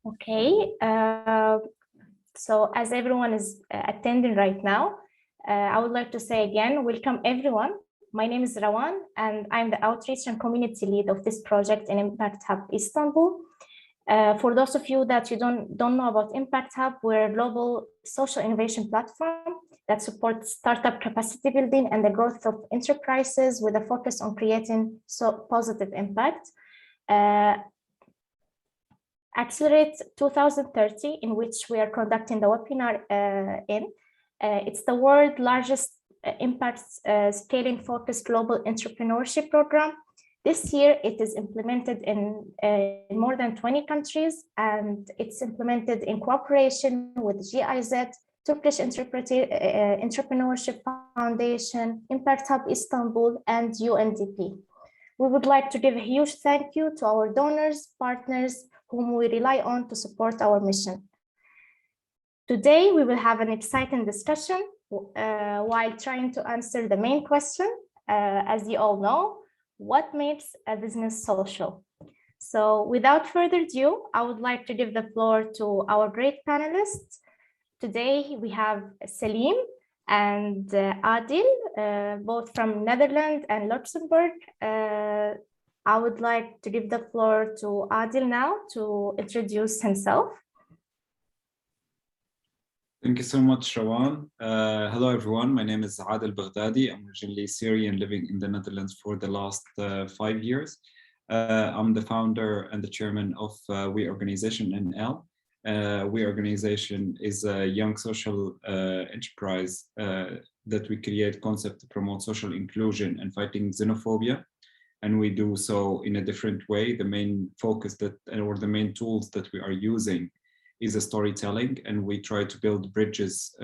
Okay, so as everyone is attending right now, I would like to say again, welcome everyone. My name is Rawan, and I'm the outreach and community lead of this project in Impact Hub Istanbul. For those of you that you don't know about Impact Hub, we're a global social innovation platform that supports startup capacity building and the growth of enterprises with a focus on creating positive impact. Accelerate 2030, in which we are conducting the webinar in. It's the world's largest impact scaling focused global entrepreneurship program. This year, it is implemented in more than 20 countries, and it's implemented in cooperation with GIZ, Turkish Entrepreneurship Foundation, Impact Hub Istanbul, and UNDP. We would like to give a huge thank you to our donors, partners, whom we rely on to support our mission. Today, we will have an exciting discussion while trying to answer the main question, as you all know, what makes a business social? So without further ado, I would like to give the floor to our great panelists. Today, we have Selim and Adil, both from Netherlands and Luxembourg. I would like to give the floor to Adil now to introduce himself. Thank you so much, Rawan. Hello, everyone. My name is Adil Baghdadi. I'm originally Syrian, living in the Netherlands for the last 5 years. I'm the founder and the chairman of We Organization NL. We Organization is a young social enterprise that we create concept to promote social inclusion and fighting xenophobia. And we do so in a different way. The main focus or the main tools that we are using is a storytelling, and we try to build bridges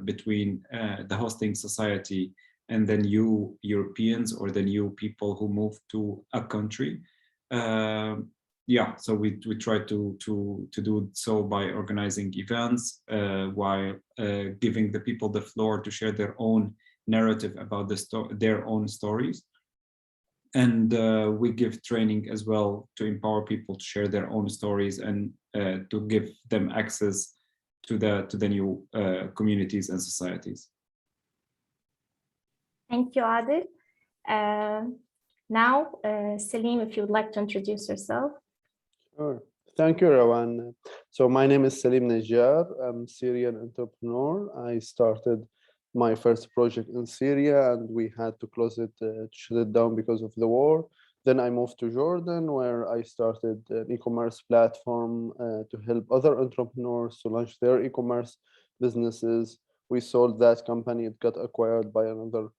between the hosting society and the new Europeans or the new people who move to a country. So we try to do so by organizing events while giving the people the floor to share their own narrative about their own stories. And we give training as well to empower people to share their own stories and to give them access to the new communities and societies. Thank you, Adil. Now, Selim, if you would like to introduce yourself. Sure. Thank you, Rawan. So my name is Selim Najjar. I'm a Syrian entrepreneur. I started my first project in Syria, and we had to close it, shut it down because of the war. Then I moved to Jordan, where I started an e-commerce platform to help other entrepreneurs to launch their e-commerce businesses. We sold that company. It got acquired by another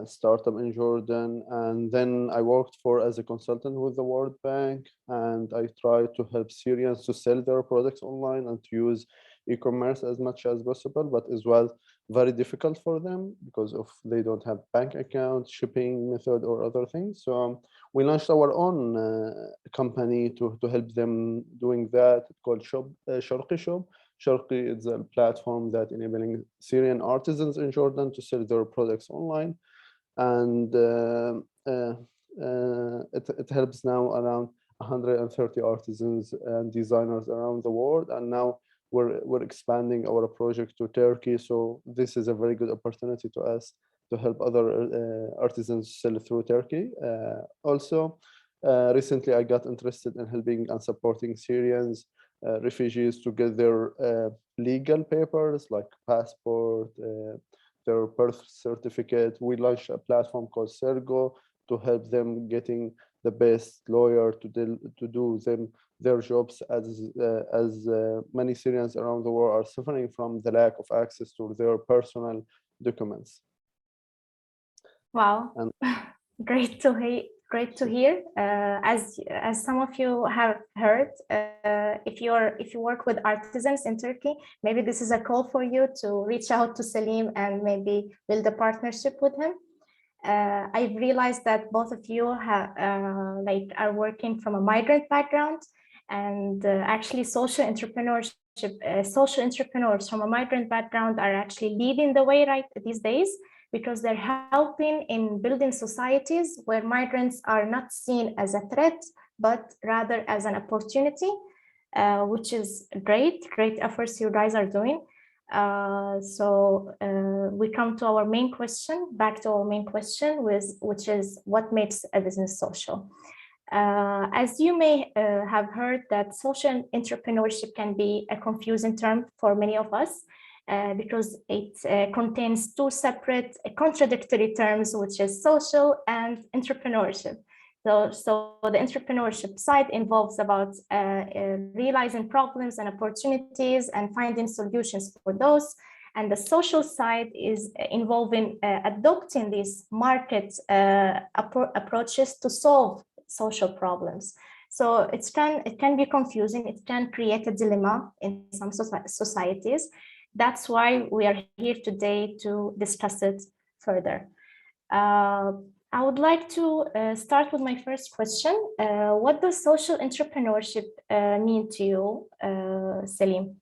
startup in Jordan. And then I worked as a consultant with the World Bank, and I tried to help Syrians to sell their products online and to use e-commerce as much as possible, but as well very difficult for them because they don't have bank accounts, shipping method, or other things. So we launched our own company to help them doing that. It's called Sharqi Shop. Sharqi is a platform that enabling Syrian artisans in Jordan to sell their products online, and it helps now around 130 artisans and designers around the world. And now we're expanding our project to Turkey. So this is a very good opportunity to us to help other artisans sell through Turkey. Also, recently I got interested in helping and supporting Syrians, refugees to get their legal papers like passport, their birth certificate. We launched a platform called Sergo to help them getting the best lawyer to do their jobs, as many Syrians around the world are suffering from the lack of access to their personal documents. Wow, great to hear. As some of you have heard, if you work with artisans in Turkey, maybe this is a call for you to reach out to Selim and maybe build a partnership with him. I've realized that both of you are working from a migrant background, and actually social entrepreneurs from a migrant background are actually leading the way right these days, because they're helping in building societies where migrants are not seen as a threat, but rather as an opportunity. which is great efforts you guys are doing. We come to our main question, which is what makes a business social? As you may have heard, that social entrepreneurship can be a confusing term for many of us because it contains two separate contradictory terms, which is social and entrepreneurship. So the entrepreneurship side involves about realizing problems and opportunities and finding solutions for those. And the social side is involving adopting these market approaches to solve social problems. So it can be confusing. It can create a dilemma in some societies. That's why we are here today to discuss it further. I would like to start with my first question. What does social entrepreneurship mean to you, Salim?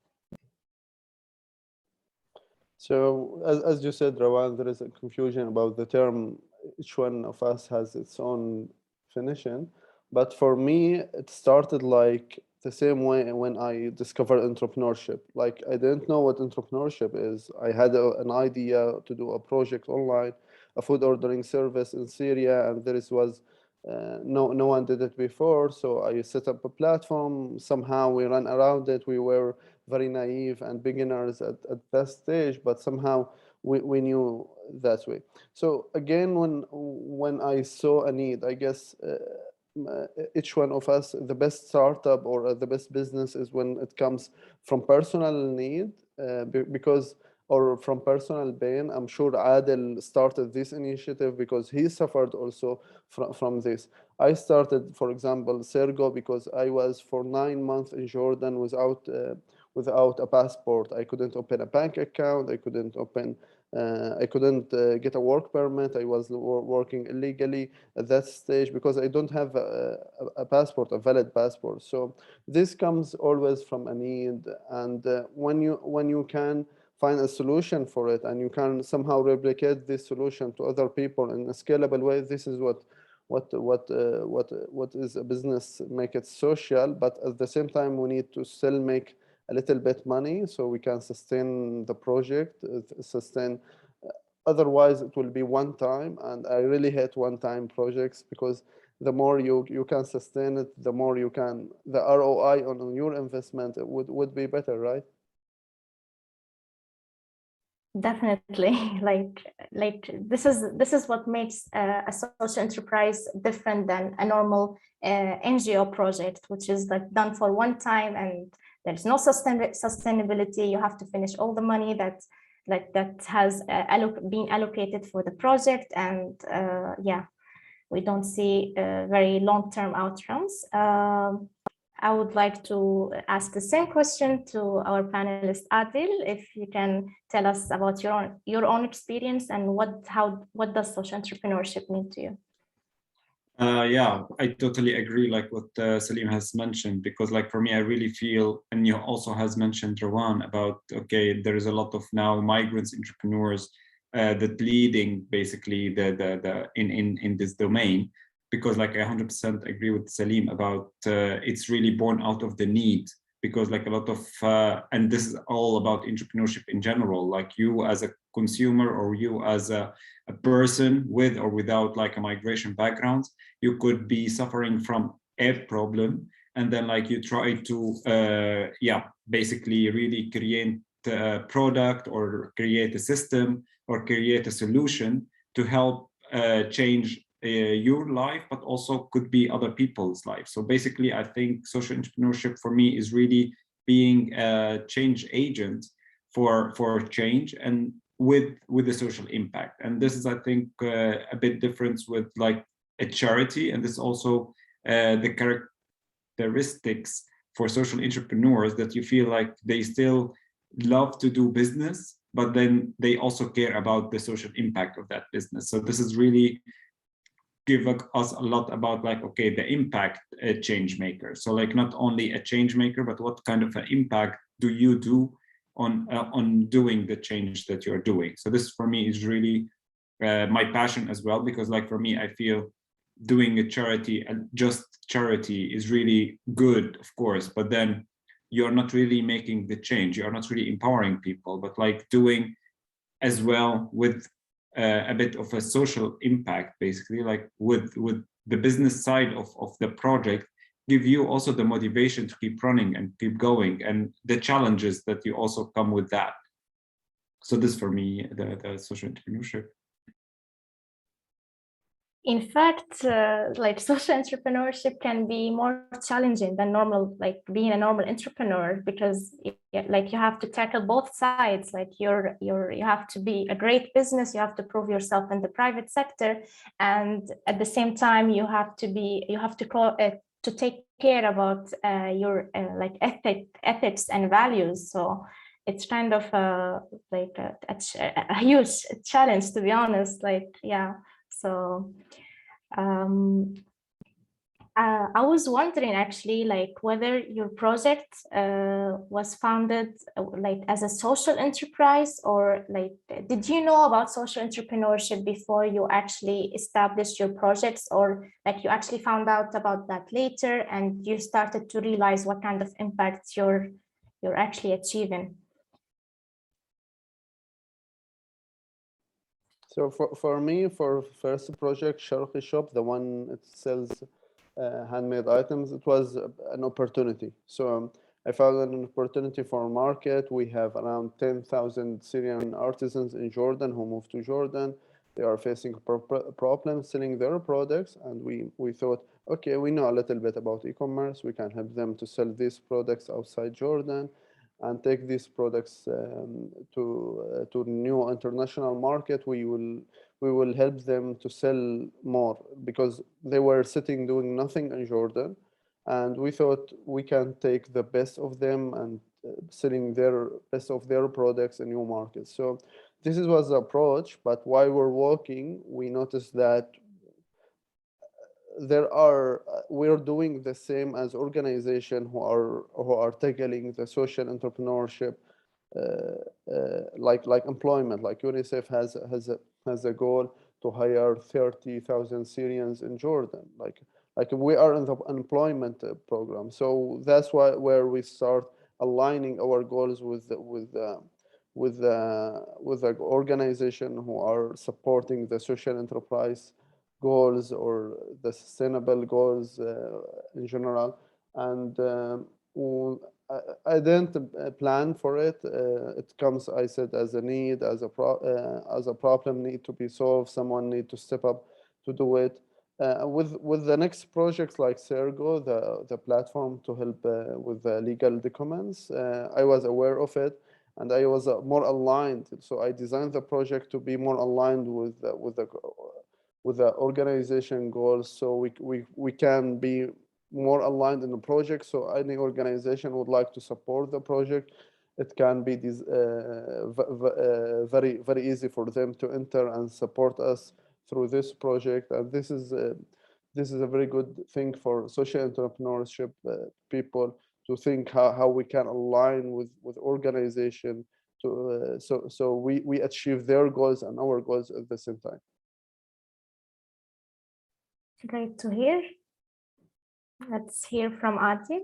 So, as you said, Rawan, there is a confusion about the term. Each one of us has its own definition. But for me, it started like the same way when I discovered entrepreneurship. Like, I didn't know what entrepreneurship is. I had an idea to do a project online, a food ordering service in Syria, and was no one did it before. So I set up a platform. Somehow we ran around it. We were very naive and beginners at that stage, but somehow we knew that way. So again, when I saw a need, I guess each one of us, the best startup or the best business is when it comes from personal need, or from personal pain. I'm sure Adel started this initiative because he suffered also from this. I started, for example, Sergo, because I was for 9 months in Jordan without a passport. I couldn't open a bank account. I couldn't get a work permit. I was working illegally at that stage because I don't have a passport, a valid passport. So this comes always from a need. And when you can find a solution for it and you can somehow replicate this solution to other people in a scalable way, this is what is a business, make it social. But at the same time, we need to still make a little bit money so we can sustain the project, otherwise it will be one time. And I really hate one-time projects, because the more you can sustain it, the more the ROI on your investment would be better, right? Definitely. like this is what makes a social enterprise different than a normal NGO project, which is like done for one time and there's no sustainability. You have to finish all the money that has been allocated for the project, and yeah, we don't see very long-term outcomes. I would like to ask the same question to our panelist Adil. If you can tell us about your own experience and what does social entrepreneurship mean to you? Yeah, I totally agree, like what Salim has mentioned, because like for me, I really feel, and you also has mentioned, Rawan, about, okay, there is a lot of now migrants entrepreneurs that leading basically in this domain, because like I 100% agree with Salim about it's really born out of the need, because like a lot of, and this is all about entrepreneurship in general, like you as a consumer or you as a person with or without like a migration background, you could be suffering from a problem, and then like you try to basically really create a product or create a system or create a solution to help change your life, but also could be other people's life. So basically, I think social entrepreneurship for me is really being a change agent for change and with the social impact. And this is, I think, a bit different with like a charity, and this also the characteristics for social entrepreneurs, that you feel like they still love to do business, but then they also care about the social impact of that business. So this is really give us a lot about like, okay, the impact a change maker. So like not only a change maker, but what kind of an impact do you do on doing the change that you're doing. So this for me is really my passion as well, because like for me, I feel doing a charity and just charity is really good, of course, but then you're not really making the change, you're not really empowering people, but like doing as well with a bit of a social impact, basically, like with the business side of the project, give you also the motivation to keep running and keep going, and the challenges that you also come with that. So this for me, the social entrepreneurship. In fact, like social entrepreneurship can be more challenging than normal, like being a normal entrepreneur, because like you have to tackle both sides. Like you have to be a great business, you have to prove yourself in the private sector, and at the same time you have to take care about your like ethics and values. So it's kind of like a huge challenge, to be honest. Like, yeah. So I was wondering actually, like, whether your project was founded like as a social enterprise, or like, did you know about social entrepreneurship before you actually established your projects, or like you actually found out about that later and you started to realize what kind of impact you're actually achieving? So for me, for first project, Sharqi Shop, the one that sells handmade items, it was an opportunity. So I found an opportunity for a market. We have around 10,000 Syrian artisans in Jordan who moved to Jordan. They are facing problems selling their products, and we thought, okay, we know a little bit about e-commerce. We can help them to sell these products outside Jordan and take these products to new international market. We will help them to sell more, because they were sitting doing nothing in Jordan, and we thought we can take the best of them and selling their best of their products in new markets. So this was the approach. But while we're working, we noticed that we're doing the same as organization who are tackling the social entrepreneurship, like employment. Like UNICEF has a goal to hire 30,000 Syrians in Jordan. Like we are in the employment program. So that's where we start aligning our goals with the organization who are supporting the social enterprise goals or the sustainable goals in general. And I didn't plan for it. It comes, I said, as a need, as a problem need to be solved. Someone need to step up to do it. With the next projects like Sergo, the platform to help with the legal documents, I was aware of it, and I was more aligned. So I designed the project to be more aligned with the organization goals, so we can be more aligned in the project. So any organization would like to support the project, it can be very easy for them to enter and support us through this project. And this is a very good thing for social entrepreneurship people to think how we can align with organization to so we achieve their goals and our goals at the same time. Great to hear. Let's hear from Adil.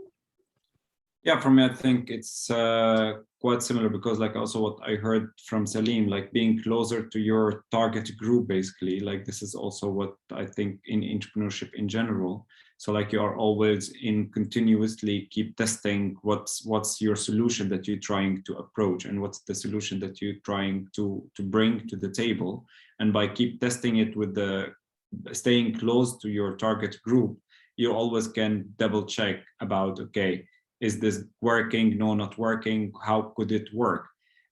Yeah, for me, I think it's quite similar, because like also what I heard from Salim, like being closer to your target group, basically, like this is also what I think in entrepreneurship in general. So like you are always continuously keep testing what's your solution that you're trying to approach, and what's the solution that you're trying to bring to the table. And by keep testing it with staying close to your target group, you always can double check about, okay, is this working? No, not working. How could it work?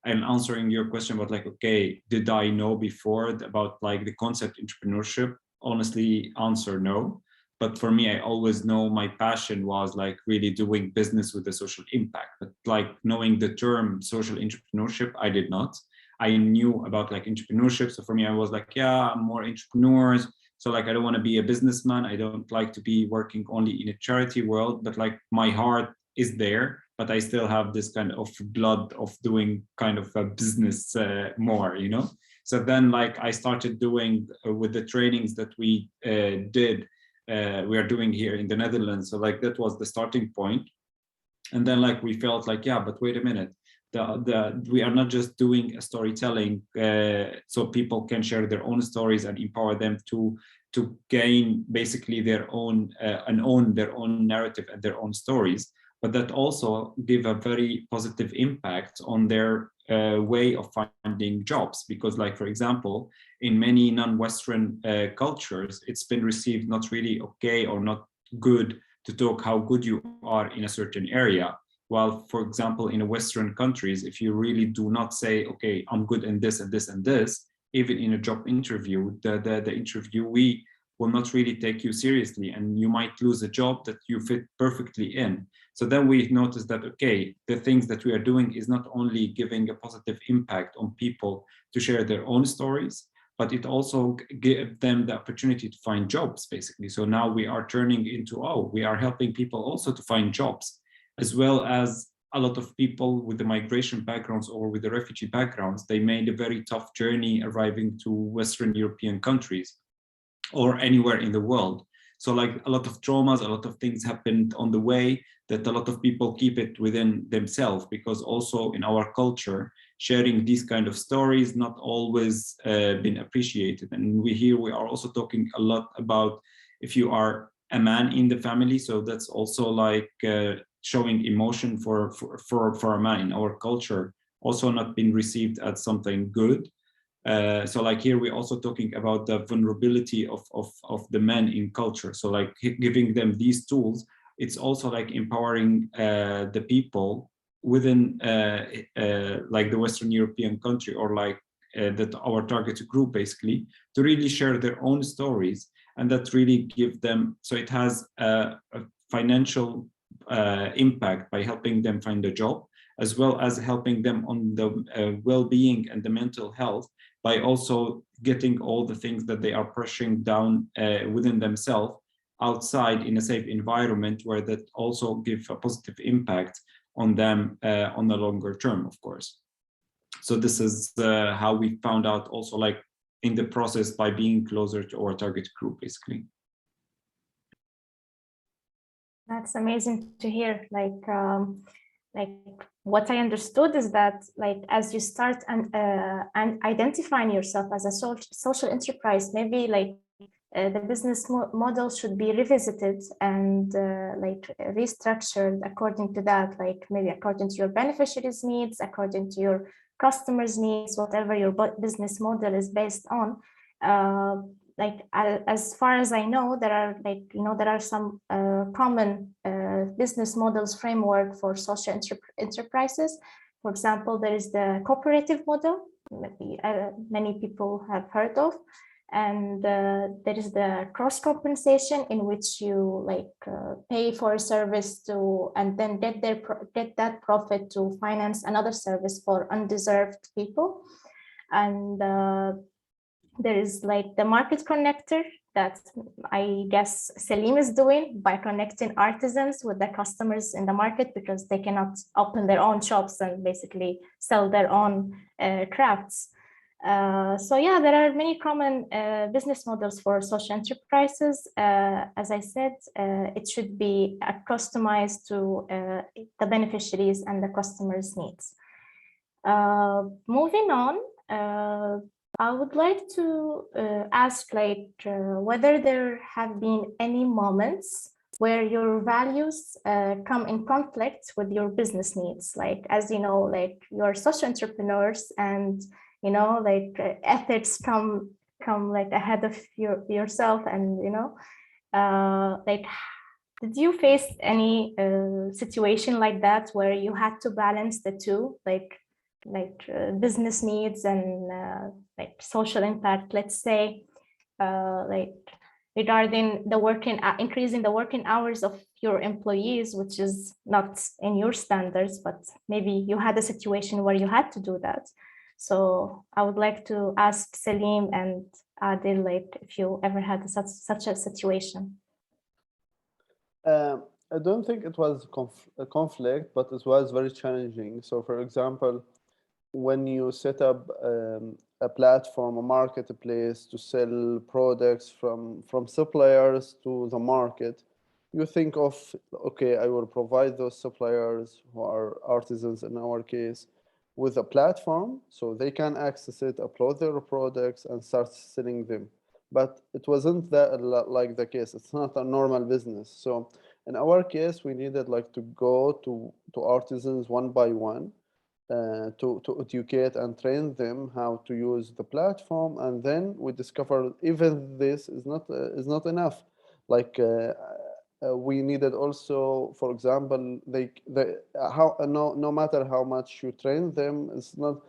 And answering your question about like, okay, did I know before about like the concept entrepreneurship? Honestly, answer no. But for me, I always know my passion was like really doing business with a social impact. But like knowing the term social entrepreneurship, I did not. I knew about like entrepreneurship. So for me, I was like, yeah, I'm more entrepreneurs. So like, I don't want to be a businessman. I don't like to be working only in a charity world, but like my heart is there, but I still have this kind of blood of doing kind of a business more, you know? So then like I started doing with the trainings that we we are doing here in the Netherlands. So like that was the starting point. And then like we felt like, yeah, but wait a minute, we are not just doing a storytelling so people can share their own stories and empower them to gain basically their own and own their own narrative and their own stories, but that also give a very positive impact on their way of finding jobs. Because like, for example, in many non-Western cultures, it's been received not really okay or not good to talk how good you are in a certain area. While, for example, in Western countries, if you really do not say, okay, I'm good in this and this and this, even in a job interview, the interviewee will not really take you seriously, and you might lose a job that you fit perfectly in. So then we noticed that, okay, the things that we are doing is not only giving a positive impact on people to share their own stories, but it also gives them the opportunity to find jobs, basically. So now we are turning into, oh, we are helping people also to find jobs, as well as a lot of people with the migration backgrounds or with the refugee backgrounds. They made a very tough journey arriving to Western European countries or anywhere in the world. So like a lot of traumas, a lot of things happened on the way that a lot of people keep it within themselves, because also in our culture, sharing these kind of stories not always been appreciated. And we are also talking a lot about if you are a man in the family. So that's also like showing emotion for a man in our culture, also not been received as something good. So like here we're also talking about the vulnerability of the men in culture. So like giving them these tools, it's also like empowering the people within like the Western European country, or like that our target group, basically, to really share their own stories, and that really give them, so it has a financial impact by helping them find a job, as well as helping them on the well-being and the mental health, by also getting all the things that they are pushing down within themselves outside in a safe environment, where that also give a positive impact on them on the longer term, of course. So this is how we found out also, like in the process, by being closer to our target group, basically. That's amazing to hear. Like what I understood is that, like, as you start and identifying yourself as a social enterprise, maybe like the business model should be revisited and like restructured according to that, like maybe according to your beneficiaries' needs, according to your customers' needs, whatever your business model is based on. Like as far as I know, there are there are some common business models framework for social enterprises. For example, there is the cooperative model, maybe many people have heard of, and there is the cross compensation, in which you pay for a service to and then get that profit to finance another service for undeserved people. And there is like the market connector that I guess Salim is doing by connecting artisans with the customers in the market, because they cannot open their own shops and basically sell their own crafts. So yeah, there are many common business models for social enterprises. As I said, it should be customized to the beneficiaries and the customers' needs. Moving on, I would like to ask whether there have been any moments where your values come in conflict with your business needs. Like, as you know, like you're social entrepreneurs, and you know, like ethics come like ahead of yourself, and you know, like, did you face any situation like that where you had to balance the two, like business needs and like social impact, let's say, like regarding the increasing the working hours of your employees, which is not in your standards, but maybe you had a situation where you had to do that. So I would like to ask Salim and Adil, like, if you ever had such a situation. I don't think it was a conflict, but it was very challenging. So, for example, when you set up a platform, a marketplace to sell products from suppliers to the market, you think of, okay, I will provide those suppliers who are artisans in our case with a platform so they can access it, upload their products and start selling them. But it wasn't that like the case. It's not a normal business. So in our case, we needed like to go to artisans one by one, to educate and train them how to use the platform. And then we discovered even this is not enough. Like we needed also, for example, how no matter how much you train them, it's not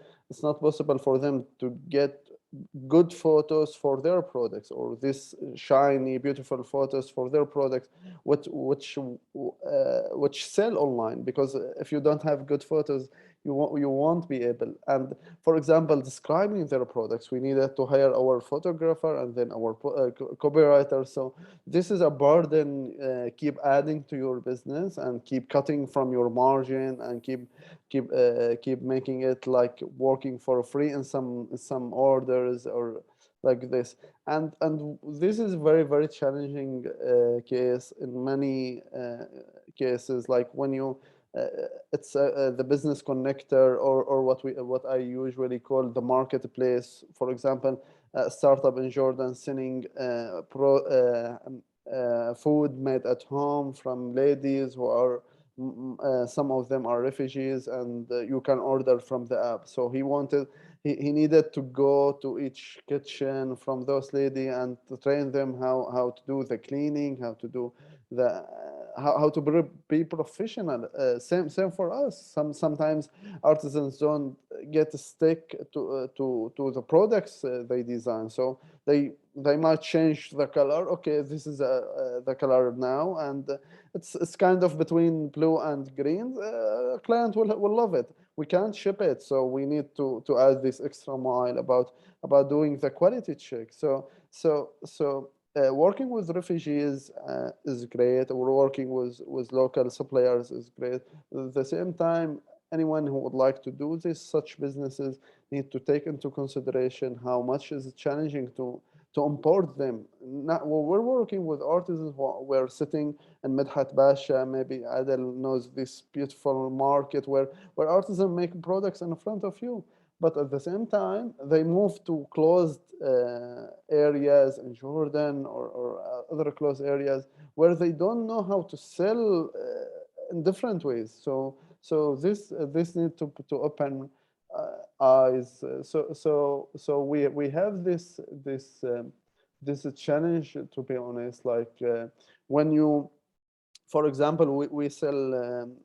possible for them to get good photos for their products, or this shiny beautiful photos for their products which sell online, because if you don't have good photos, you won't be able. And for example, describing their products, we needed to hire our photographer and then our copywriter. So this is a burden, keep adding to your business and keep cutting from your margin and keep making it like working for free in some orders or like this. And this is very challenging case in many cases, like when you it's the business connector, or what I usually call the marketplace. For example, a startup in Jordan selling food made at home from ladies who are some of them are refugees, and you can order from the app. So he needed to go to each kitchen from those ladies and to train them how to do the cleaning, how to do the how to be professional. Same for us. Sometimes artisans don't get stick to the products they design, so they might change the color. Okay, this is the color now, and it's kind of between blue and green. A client will love it. We can't ship it, so we need to add this extra mile about doing the quality check. So working with refugees is great. We're working with local suppliers is great. At the same time, anyone who would like to do this, such businesses need to take into consideration how much is it challenging to import them. We're working with artisans who were sitting in Medhat Basha. Maybe Adel knows this beautiful market where artisans make products in front of you. But at the same time, they move to closed areas in Jordan or other closed areas where they don't know how to sell in different ways. So this need to open eyes. So we have this challenge, to be honest. Like when you, for example, we sell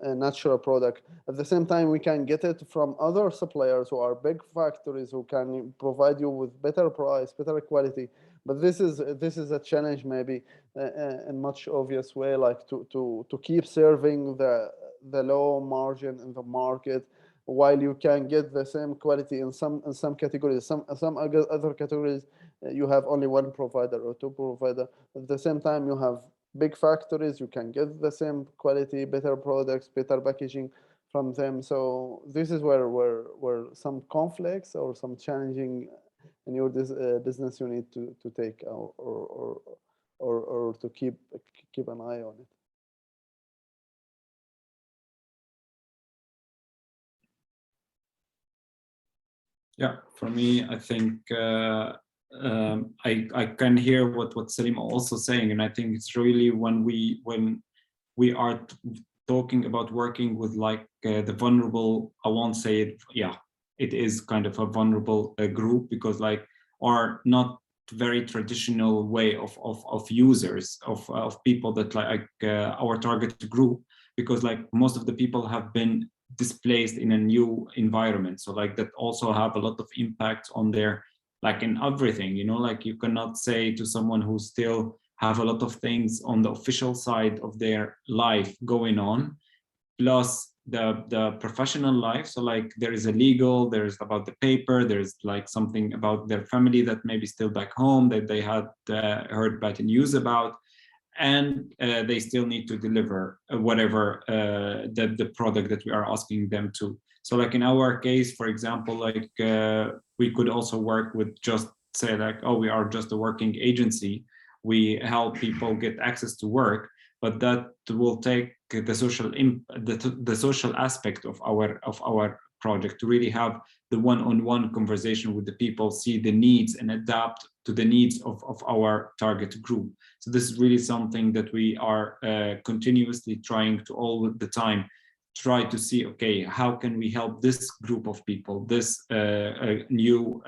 a natural product. At the same time, we can get it from other suppliers who are big factories who can provide you with better price, better quality. But this is a challenge, maybe in much obvious way, like to keep serving the low margin in the market, while you can get the same quality in some categories. Some other categories, you have only one provider or two provider. At the same time, you have big factories, you can get the same quality, better products, better packaging from them. So this is where some conflicts or some challenging in your business you need to take or to keep an eye on it. Yeah, for me, I think I can hear what Salim also saying, and I think it's really when we are talking about working with like the vulnerable. I won't say it. Yeah, it is kind of a vulnerable group, because like are not very traditional way of users of people that like our target group, because like most of the people have been displaced in a new environment, so like that also have a lot of impact on their, like in everything, you know, like you cannot say to someone who still have a lot of things on the official side of their life going on, plus the professional life. So like there is a legal, there's about the paper, there's like something about their family that maybe still back home that they had heard bad news about, and they still need to deliver whatever the product that we are asking them to. So like in our case, for example, like we could also work with just say like, oh, we are just a working agency. We help people get access to work. but that will take the social aspect of our project to really have the one-on-one conversation with the people, see the needs and adapt to the needs of our target group. So this is really something that we are continuously trying to all the time try to see, okay, how can we help this group of people, this new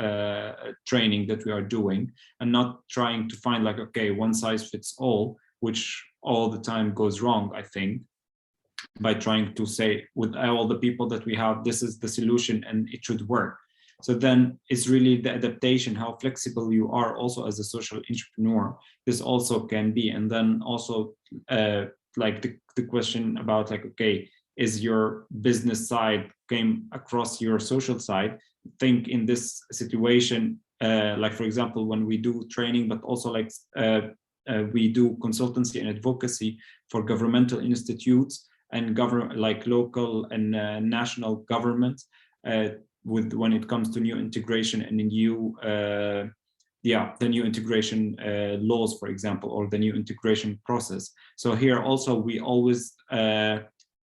training that we are doing, and not trying to find like, okay, one size fits all, which all the time goes wrong, I think, by trying to say with all the people that we have, this is the solution and it should work. So then it's really the adaptation, how flexible you are also as a social entrepreneur, this also can be. And then also like the question about like, okay, is your business side came across your social side? Think in this situation, like for example, when we do training, but also like we do consultancy and advocacy for governmental institutes and like local and national governments with when it comes to new integration and new the new integration laws, for example, or the new integration process. So here also we always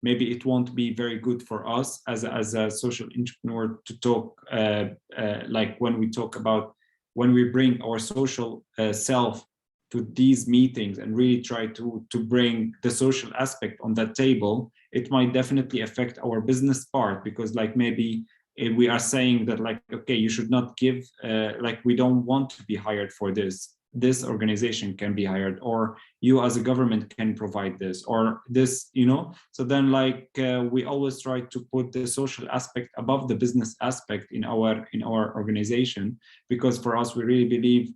maybe it won't be very good for us as a social entrepreneur to talk like when we talk about when we bring our social self to these meetings and really try to bring the social aspect on that table, it might definitely affect our business part, because like maybe we are saying that like, okay, you should not give like we don't want to be hired for this organization can be hired, or you as a government can provide this, or this, you know. So then like we always try to put the social aspect above the business aspect in our organization, because for us we really believe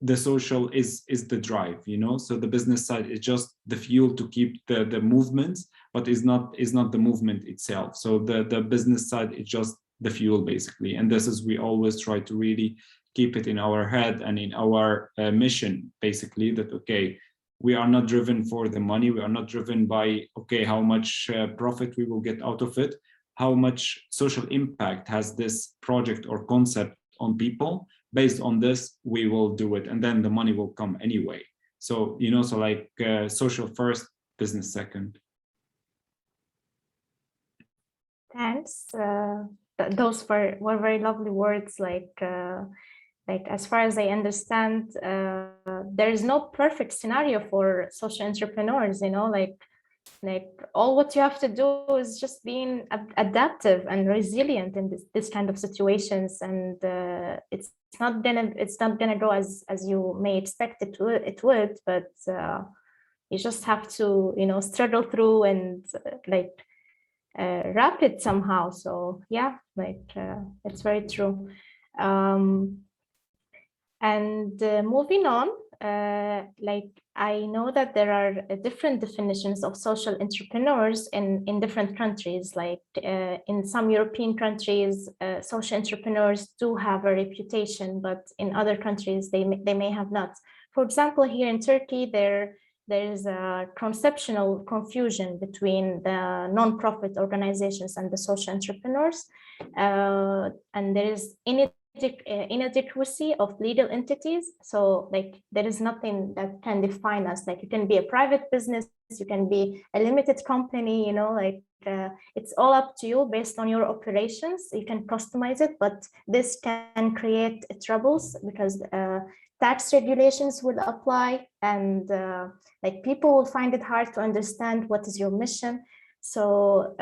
the social is the drive, you know. So the business side is just the fuel to keep the movements, but is not the movement itself. So the business side is just the fuel basically. And this is we always try to really keep it in our head and in our mission basically, that okay, we are not driven for the money, we are not driven by okay how much profit we will get out of it, how much social impact has this project or concept on people. Based on this we will do it, and then the money will come anyway. So you know, so like social first, business second. Thanks. Those were very lovely words. Like as far as I understand, there is no perfect scenario for social entrepreneurs, you know, like all what you have to do is just being adaptive and resilient in this kind of situations, and it's not gonna go as you may expect it would, but you just have to, you know, struggle through and wrap it somehow. So yeah, it's very true. And moving on, I know that there are different definitions of social entrepreneurs in different countries. Like in some European countries, social entrepreneurs do have a reputation, but in other countries they may have not. For example, here in Turkey, there is a conceptual confusion between the non-profit organizations and the social entrepreneurs, and there is inadequacy of legal entities. So like there is nothing that can define us. Like you can be a private business, you can be a limited company, you know, like it's all up to you based on your operations. You can customize it, but this can create troubles because tax regulations will apply, and like people will find it hard to understand what is your mission. So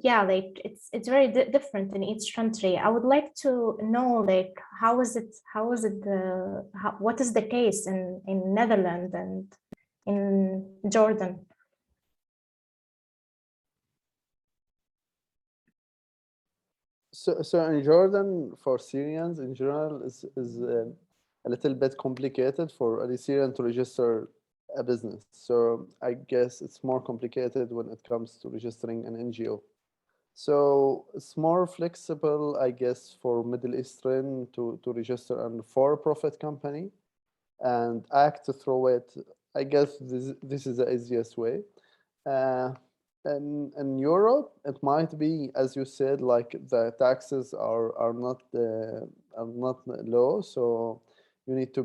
yeah, like it's very different in each country. I would like to know like what is the case in Netherlands and in Jordan? So in Jordan, for Syrians in general, is a little bit complicated for a Syrian to register a business. So I guess it's more complicated when it comes to registering an NGO. So it's more flexible, I guess, for Middle Eastern to register a for-profit company and act through it. I guess this is the easiest way. In Europe, it might be, as you said, like the taxes are not low, so you need to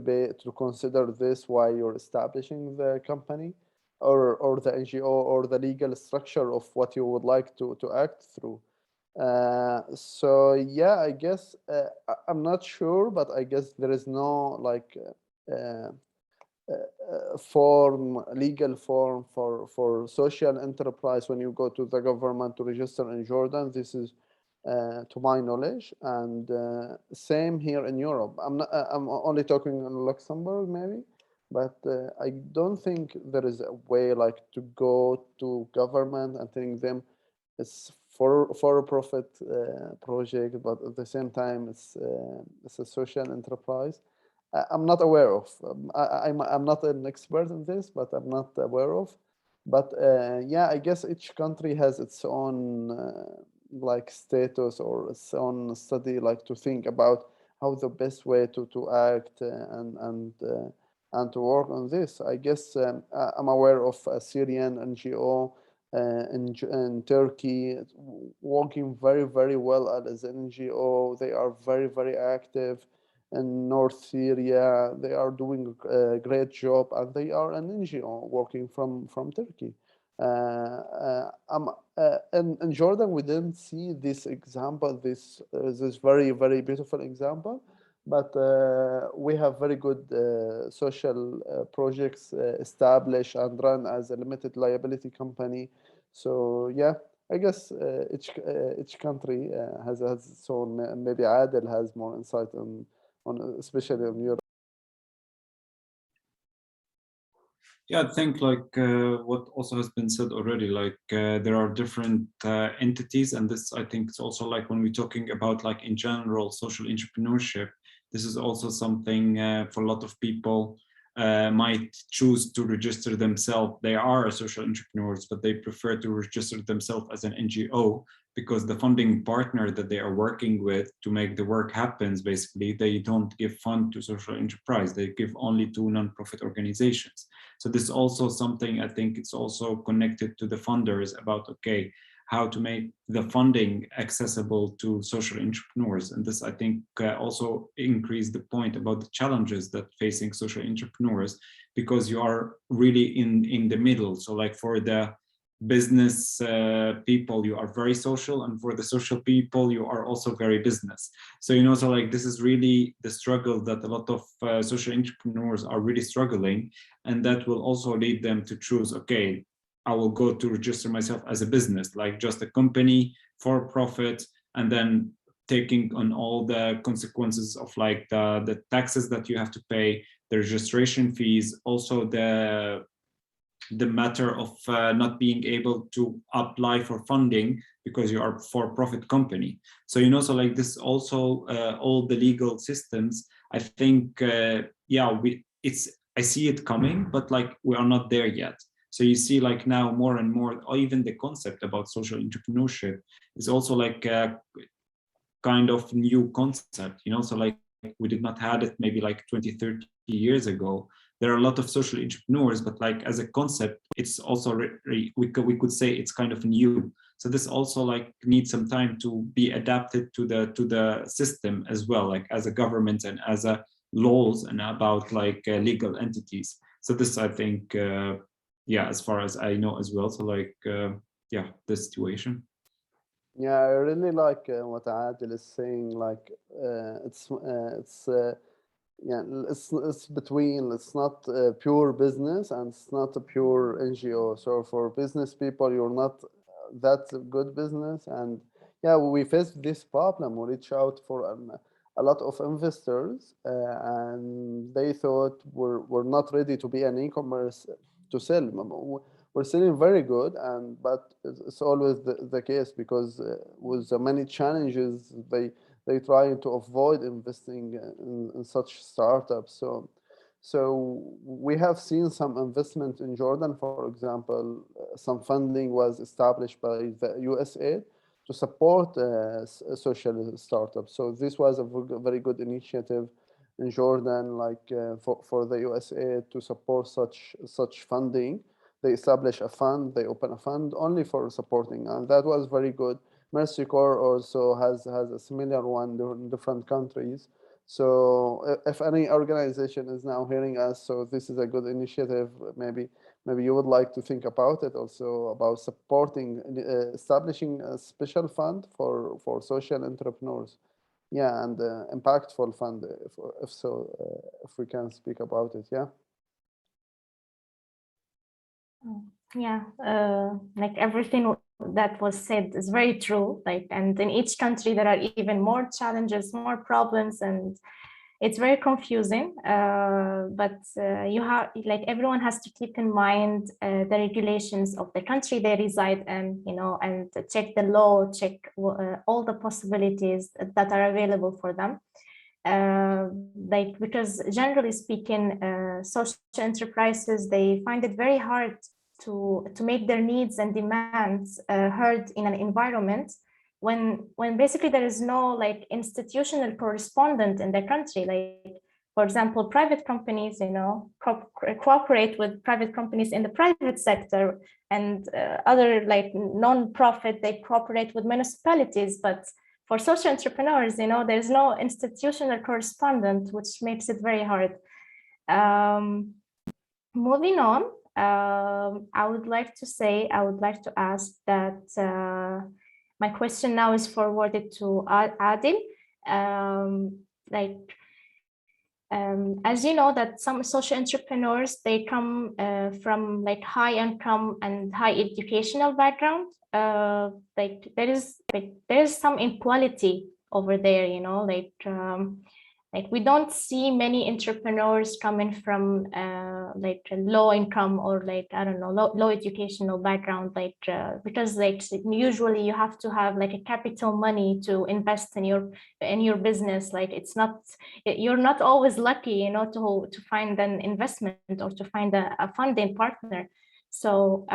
consider this while you're establishing the company. or the NGO or the legal structure of what you would like to act through. So yeah, I guess I'm not sure, but I guess there is no like legal form for social enterprise when you go to the government to register in Jordan. This is to my knowledge, and same here in Europe. I'm only talking in Luxembourg maybe, but I don't think there is a way like to go to government and telling them it's for a profit project, but at the same time it's a social enterprise. I'm not aware of. I'm not an expert in this, but I'm not aware of. But yeah, I guess each country has its own like status or its own study, like to think about how the best way to act and to work on this. I guess I'm aware of a Syrian NGO in Turkey working very well as an NGO. They are very active in North Syria. They are doing a great job, and they are an NGO working from Turkey. In Jordan, we didn't see this example, this very beautiful example, but we have very good social projects established and run as a limited liability company. So yeah, I guess each country has its own. Maybe Adel has more insight on especially on Europe. Yeah, I think like what also has been said already, like there are different entities, and this I think it's also like when we're talking about like in general social entrepreneurship, this is also something for a lot of people might choose to register themselves. They are social entrepreneurs, but they prefer to register themselves as an NGO because the funding partner that they are working with to make the work happens, basically, they don't give fund to social enterprise. They give only to non-profit organizations. So this is also something I think it's also connected to the funders about, okay, how to make the funding accessible to social entrepreneurs. And this, I think, also increase the point about the challenges that facing social entrepreneurs, because you are really in the middle. So like for the business people, you are very social, and for the social people, you are also very business. So, you know, so like this is really the struggle that a lot of social entrepreneurs are really struggling, and that will also lead them to choose, okay, I will go to register myself as a business, like just a company for profit, and then taking on all the consequences of like the taxes that you have to pay, the registration fees, also the matter of not being able to apply for funding because you are a for-profit company. So, you know, so like this also all the legal systems, I think, yeah, I see it coming, but like we are not there yet. So you see like now more and more, or even the concept about social entrepreneurship is also like a kind of new concept, you know, so like we did not have it maybe like 20, 30 years ago. There are a lot of social entrepreneurs, but like as a concept, it's also, we could say it's kind of new. So this also like needs some time to be adapted to the system as well, like as a government and as a laws and about like legal entities. So this, I think, yeah, as far as I know as well. So like, yeah, the situation. Yeah, I really like what Adil is saying. Like, yeah, it's between. It's not pure business and it's not a pure NGO. So for business people, you're not that good business. And yeah, we faced this problem. We reach out for a lot of investors, and they thought we're not ready to be an e-commerce to sell. We're selling very good, but it's always the case because with the many challenges they try to avoid investing in such startups. So we have seen some investment in Jordan, for example. Some funding was established by the USAID to support social startups. So this was a very good initiative in Jordan, like for the USAID to support such funding. They establish a fund, they open a fund only for supporting, and that was very good. Mercy Corps also has a similar one in different countries. So if any organization is now hearing us, so this is a good initiative. Maybe you would like to think about it also, about supporting, establishing a special fund for social entrepreneurs. Yeah, and impactful fund, if so, if we can speak about it. Yeah. Yeah, like everything that was said is very true. Like, and in each country there are even more challenges, more problems, and it's very confusing. But you have, like, everyone has to keep in mind the regulations of the country they reside in, you know, and check the law, check all the possibilities that are available for them. Like, because generally speaking, social enterprises, they find it very hard to make their needs and demands heard in an environment when basically there is no like institutional correspondent in the country. Like, for example, private companies, you know, cooperate with private companies in the private sector, and other like non-profit, they cooperate with municipalities. But for social entrepreneurs, you know, there's no institutional correspondent, which makes it very hard. Moving on, I would like to ask that my question now is forwarded to Adil. As you know, that some social entrepreneurs, they come from like high income and high educational background. Like there is some inequality over there, you know, like we don't see many entrepreneurs coming from like a low income or like, I don't know, low educational background, like because like usually you have to have like a capital money to invest in your business. Like you're not always lucky, you know, to find an investment or to find a funding partner. So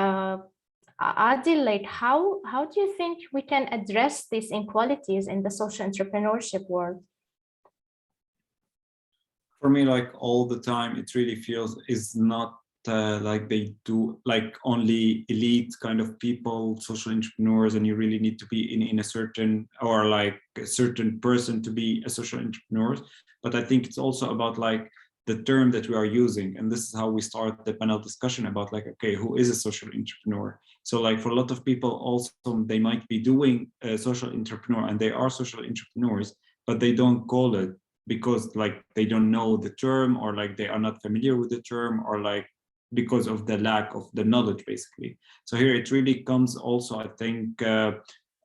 Adil, like how do you think we can address these inequalities in the social entrepreneurship world? For me, like all the time, it really feels is not like they do like only elite kind of people, social entrepreneurs, and you really need to be in a certain, or like a certain person to be a social entrepreneur. But I think it's also about like the term that we are using, and this is how we start the panel discussion about like, okay, who is a social entrepreneur? So like for a lot of people also, they might be doing a social entrepreneur and they are social entrepreneurs, but they don't call it because like they don't know the term, or like they are not familiar with the term, or like because of the lack of the knowledge basically. So here it really comes also, I think,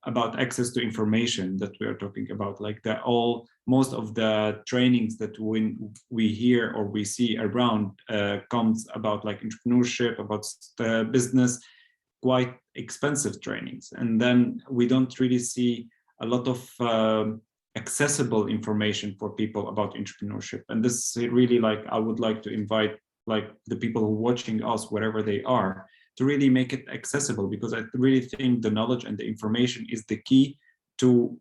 about access to information that we are talking about, like most of the trainings that when we hear or we see around comes about like entrepreneurship, about business, quite expensive trainings, and then we don't really see a lot of accessible information for people about entrepreneurship. And this really, like, I would like to invite like the people who are watching us, wherever they are, to really make it accessible, because I really think the knowledge and the information is the key to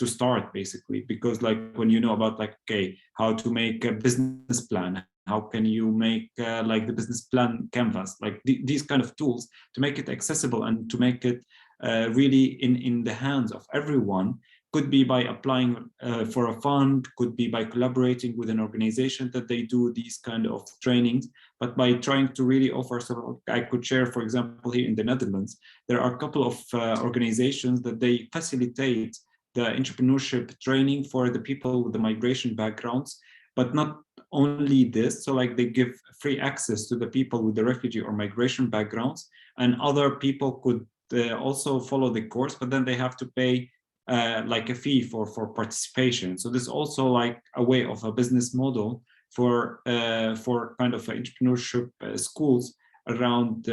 start basically. Because like when you know about like, okay, how to make a business plan, how can you make like the business plan canvas, like these kind of tools, to make it accessible and to make it really in the hands of everyone. Could be by applying for a fund, could be by collaborating with an organization that they do these kind of trainings, but by trying to really offer some. I could share, for example, here in the Netherlands, there are a couple of organizations that they facilitate the entrepreneurship training for the people with the migration backgrounds, but not only this, so like they give free access to the people with the refugee or migration backgrounds, and other people could also follow the course, but then they have to pay like a fee for participation. So this is also like a way of a business model for kind of entrepreneurship schools around,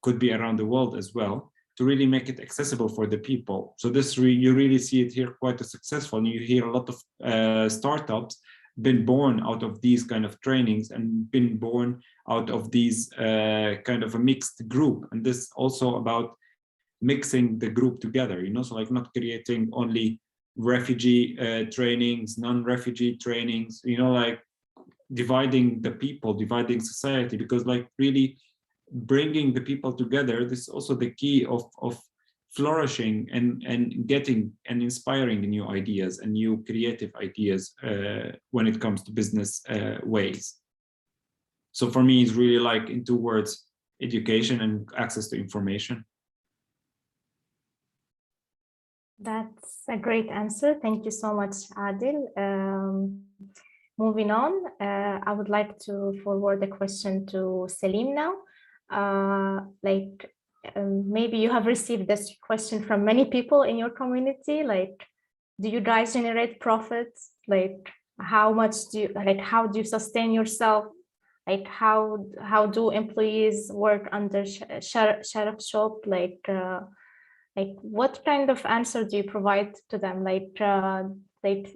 could be around the world as well, to really make it accessible for the people. So this you really see it here quite successful. And you hear a lot of startups been born out of these kind of trainings and been born out of these kind of a mixed group. And this also about mixing the group together, you know, so like not creating only refugee trainings, non-refugee trainings, you know, like dividing the people, dividing society, because like really bringing the people together, this is also the key of flourishing and getting and inspiring new ideas and new creative ideas when it comes to business ways. So for me, it's really like, in 2 words, education and access to information. That's a great answer. Thank you so much, Adil. Moving on, I would like to forward the question to Salim now. Maybe you have received this question from many people in your community. Like, do you guys generate profits? Like, how much do you, like, how do you sustain yourself? Like, how do employees work under Sharaf Shop? Like, what kind of answer do you provide to them? Like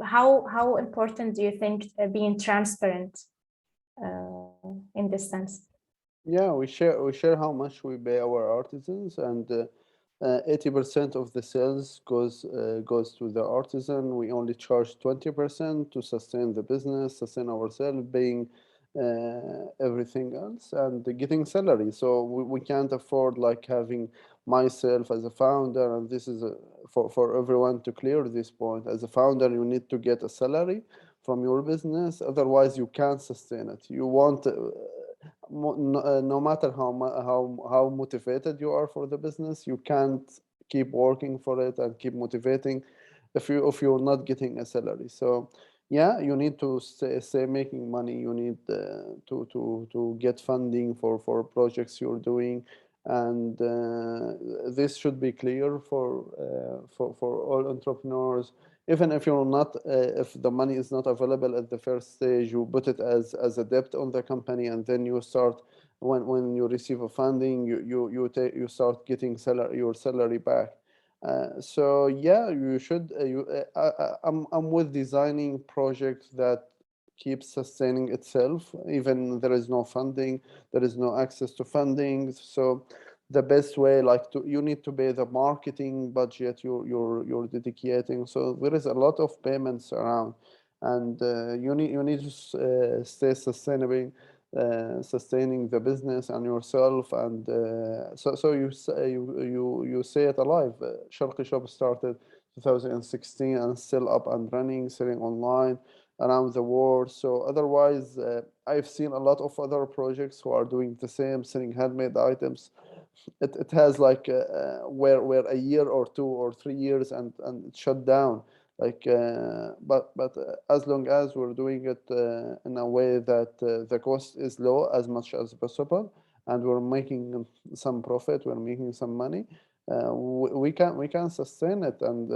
how important do you think being transparent in this sense? Yeah, we share how much we pay our artisans, and 80% of the sales goes to the artisan. We only charge 20% to sustain the business, sustain ourselves, paying everything else, and getting salary. So we can't afford like having myself as a founder, and this is for everyone to clear this point. As a founder, you need to get a salary from your business, otherwise you can't sustain it. You want no matter how motivated you are for the business, you can't keep working for it and keep motivating if you're not getting a salary. So yeah, you need to stay making money. You need to get funding for projects you're doing, and this should be clear for all entrepreneurs. Even if you're not, if the money is not available at the first stage, you put it as a debt on the company, and then you start, when you receive a funding, you start getting your salary back. So yeah, you should. I'm with designing projects that keeps sustaining itself, even there is no funding, there is no access to funding. So the best way, like you need to pay the marketing budget you're dedicating. So there is a lot of payments around, and you need to stay sustainable, sustaining the business and yourself, and so you stay it alive. Sharqi Shop started 2016 and still up and running, selling online around the world. So otherwise, I've seen a lot of other projects who are doing the same, selling handmade items. It has like where a year or 2 or 3 years and it shut down. Like but as long as we're doing it in a way that the cost is low as much as possible, and we're making some profit, we're making some money, we can sustain it. And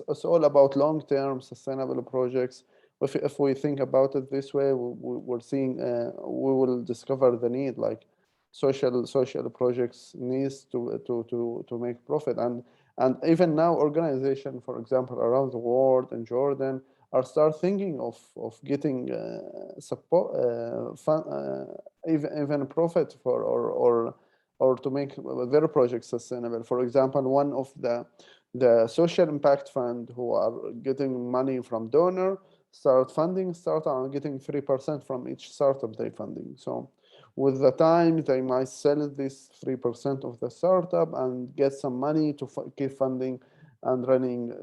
it's all about long-term sustainable projects. If we think about it this way, we're seeing we will discover the need, like social projects needs to make profit. And even now, organization, for example, around the world in Jordan, are start thinking of getting support, even profit for or to make their projects sustainable. For example, one of the social impact fund who are getting money from donor start getting 3% from each startup they funding. So with the time, they might sell this 3% of the startup and get some money to keep funding and running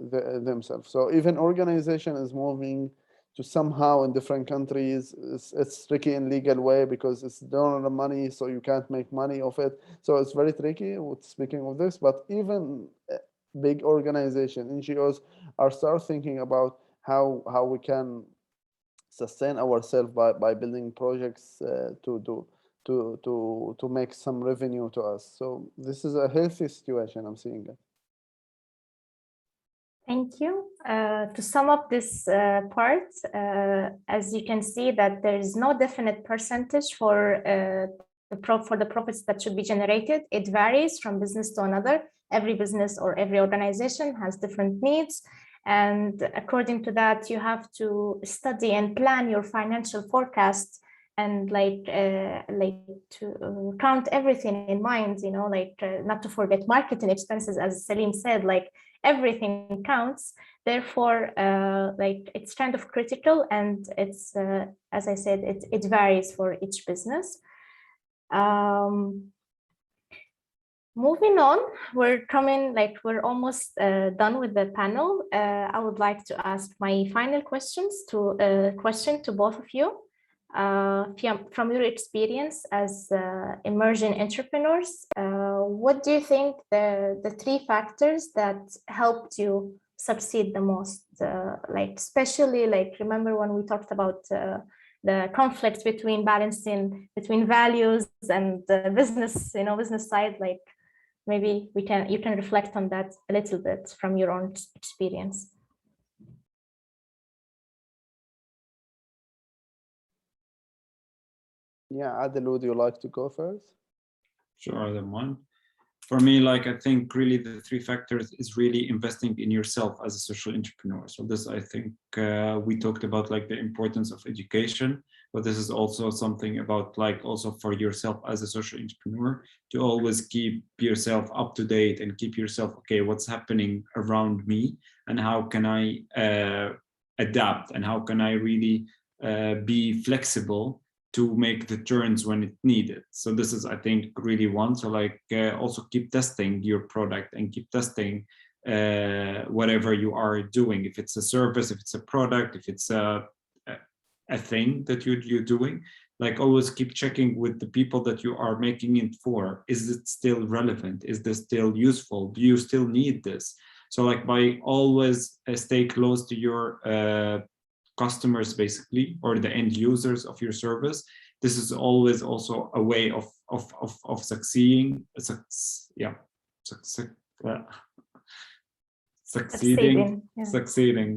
themselves. So even organization is moving to somehow in different countries. It's tricky in legal way because it's donor money, so you can't make money of it. So it's very tricky with speaking of this. But even big organization, NGOs, are start thinking about how we can sustain ourselves by building projects to make some revenue to us. So this is a healthy situation, I'm seeing it. Thank you. To sum up this part, as you can see that there is no definite percentage for the profits that should be generated. It varies from business to another. Every business or every organization has different needs. And according to that, you have to study and plan your financial forecasts and to count everything in mind, you know, not to forget marketing expenses, as Salim said, like everything counts. Therefore, it's kind of critical, and it's, as I said, it varies for each business. Moving on, we're almost done with the panel. I would like to ask my final question to both of you. From your experience as emerging entrepreneurs, what do you think the three factors that helped you succeed the most? Especially remember when we talked about the conflict between balancing between values and the business side, maybe you can reflect on that a little bit from your own experience. Yeah, Adel, would you like to go first? Sure, I don't mind. For me, I think really the three factors is really investing in yourself as a social entrepreneur. So this, I think we talked about the importance of education, but this is also something about also for yourself as a social entrepreneur to always keep yourself up to date and keep yourself, okay, what's happening around me and how can I adapt and how can I really be flexible to make the turns when it's needed. So this is, I think, really one. So also keep testing your product and keep testing whatever you are doing. If it's a service, if it's a product, if it's a thing that you're doing, always keep checking with the people that you are making it for. Is it still relevant? Is this still useful? Do you still need this? So by always stay close to your customers basically, or the end users of your service. This is always also a way of succeeding. Succeeding.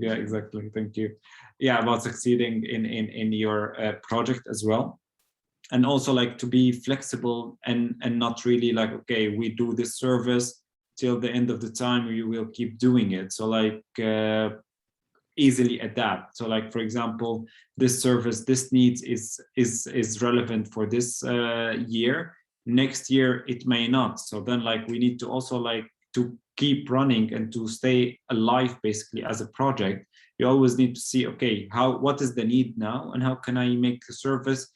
Yeah, exactly. Thank you. Yeah, about succeeding in your project as well. And also to be flexible and not really okay, we do this service till the end of the time, we will keep doing it. So easily adapt. So for example, this service, this needs is relevant for this year. Next year it may not. So then we need to also to keep running and to stay alive basically as a project. You always need to see, okay, what is the need now and how can I make a service,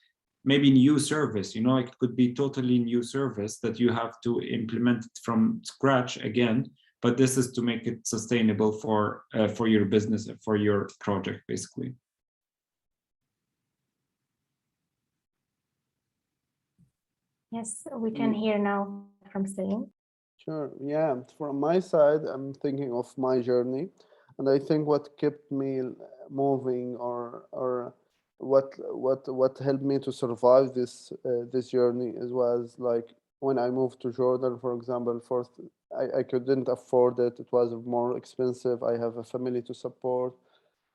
maybe new service, it could be totally new service that you have to implement from scratch again. But this is to make it sustainable for your business and for your project, basically. Yes, we can hear now from Salim. Sure. Yeah. From my side, I'm thinking of my journey, and I think what kept me moving, or what helped me to survive this journey was when I moved to Jordan, for example. First, I couldn't afford it. It was more expensive. I have a family to support,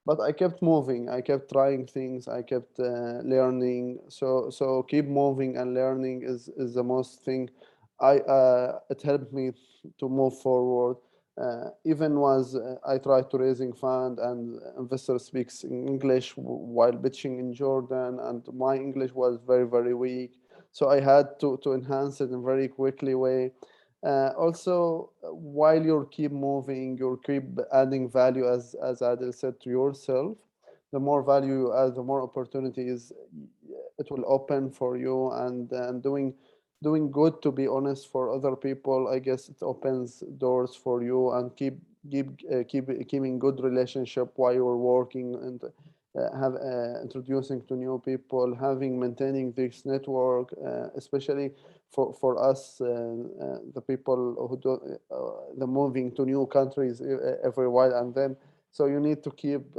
but I kept moving. I kept trying things. I kept learning. So keep moving and learning is the most thing. It helped me to move forward. Even I tried to raising fund, and investor speaks in English while pitching in Jordan, and my English was very, very weak. So I had to enhance it in a very quickly way. Also, while you keep moving, you keep adding value, as Adel said, to yourself. The more value you add, the more opportunities it will open for you, and doing good, to be honest, for other people. I guess it opens doors for you, and keeping good relationship while you're working, and have introducing to new people, maintaining this network, especially for us, the people who do the moving to new countries every while and then. So you need to keep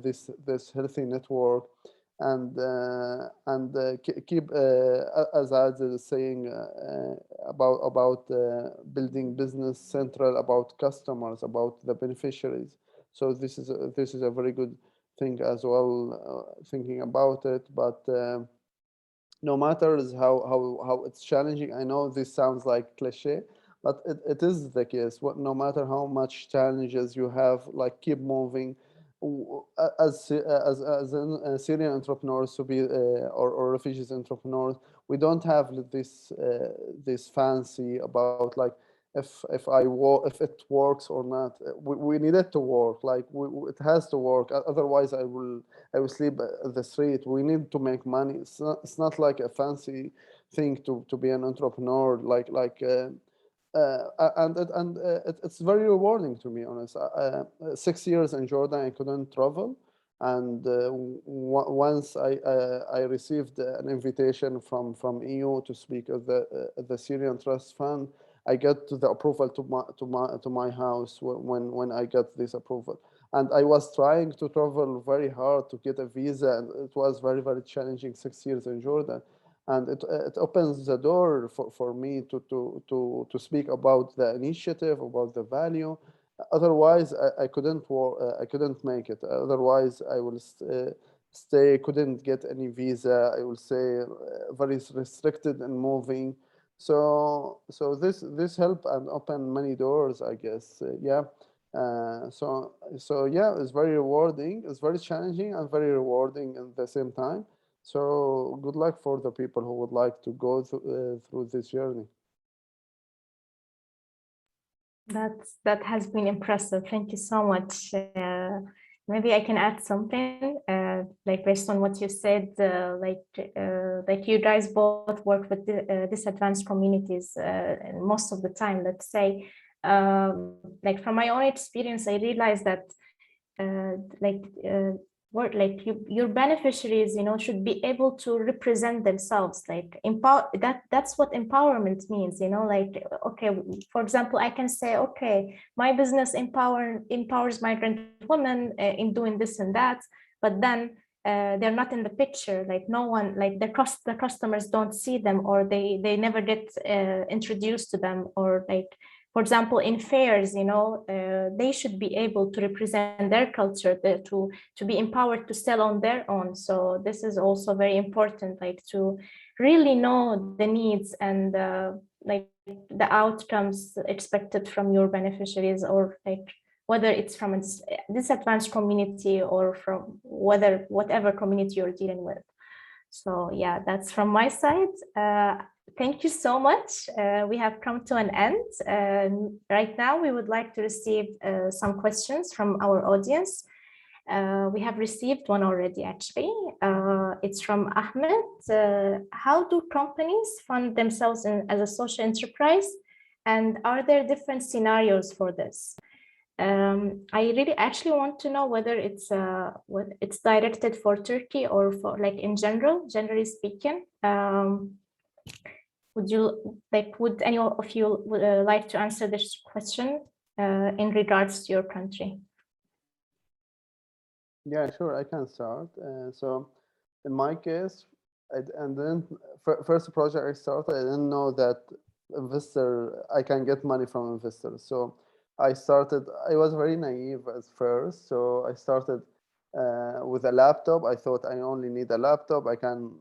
this healthy network, and keep, as Adel is saying, about building business central, about customers, about the beneficiaries. So this is a very good thing as well, thinking about it. But no matter how it's challenging, I know this sounds like cliche, but it is the case. No matter how much challenges you have, keep moving. As Syrian entrepreneurs, to be or refugees entrepreneurs, we don't have this fancy about if it works or not. We need it to work. It has to work. Otherwise, I will sleep at the street. We need to make money. It's not like a fancy thing to be an entrepreneur. It's very rewarding, to be honest. 6 years in Jordan, I couldn't travel, and once I received an invitation from EU to speak at the Syrian Trust Fund, I got the approval to my house when I got this approval. And I was trying to travel very hard to get a visa, and it was very challenging. 6 years in Jordan, and it opens the door for me to speak about the initiative, about the value. Otherwise, I couldn't make it. Otherwise, I will stay, couldn't get any visa. I will say very restricted in moving. So this helped and opened many doors, I guess. Yeah. So yeah, it's very rewarding. It's very challenging and very rewarding at the same time. So good luck for the people who would like to go through this journey. That has been impressive. Thank you so much. Maybe I can add something, like based on what you said, like you guys both work with disadvantaged communities most of the time, let's say. Like from my own experience, I realized that your beneficiaries, should be able to represent themselves, like that's what empowerment means, like, okay, for example, I can say, okay, my business empowers migrant women in doing this and that, but then they're not in the picture, like no one, like the customers don't see them, or they never get introduced to them, or like, for example, in fairs, they should be able to represent their culture, to be empowered to sell on their own. So this is also very important, like to really know the needs and like the outcomes expected from your beneficiaries, or like whether it's from a disadvantaged community or from whatever community you're dealing with. So yeah, that's from my side. Thank you so much. We have come to an end. Right now, we would like to receive some questions from our audience. We have received one already, actually. It's from Ahmed. How do companies fund themselves as a social enterprise? And are there different scenarios for this? I really actually want to know whether it's directed for Turkey or for, like, in generally speaking. Would any of you like to answer this question in regards to your country? Yeah, sure, I can start. So in my case, and then first project I started, I didn't know that I can get money from investors. So I was very naive at first. So I started with a laptop. I thought I only need a laptop. I can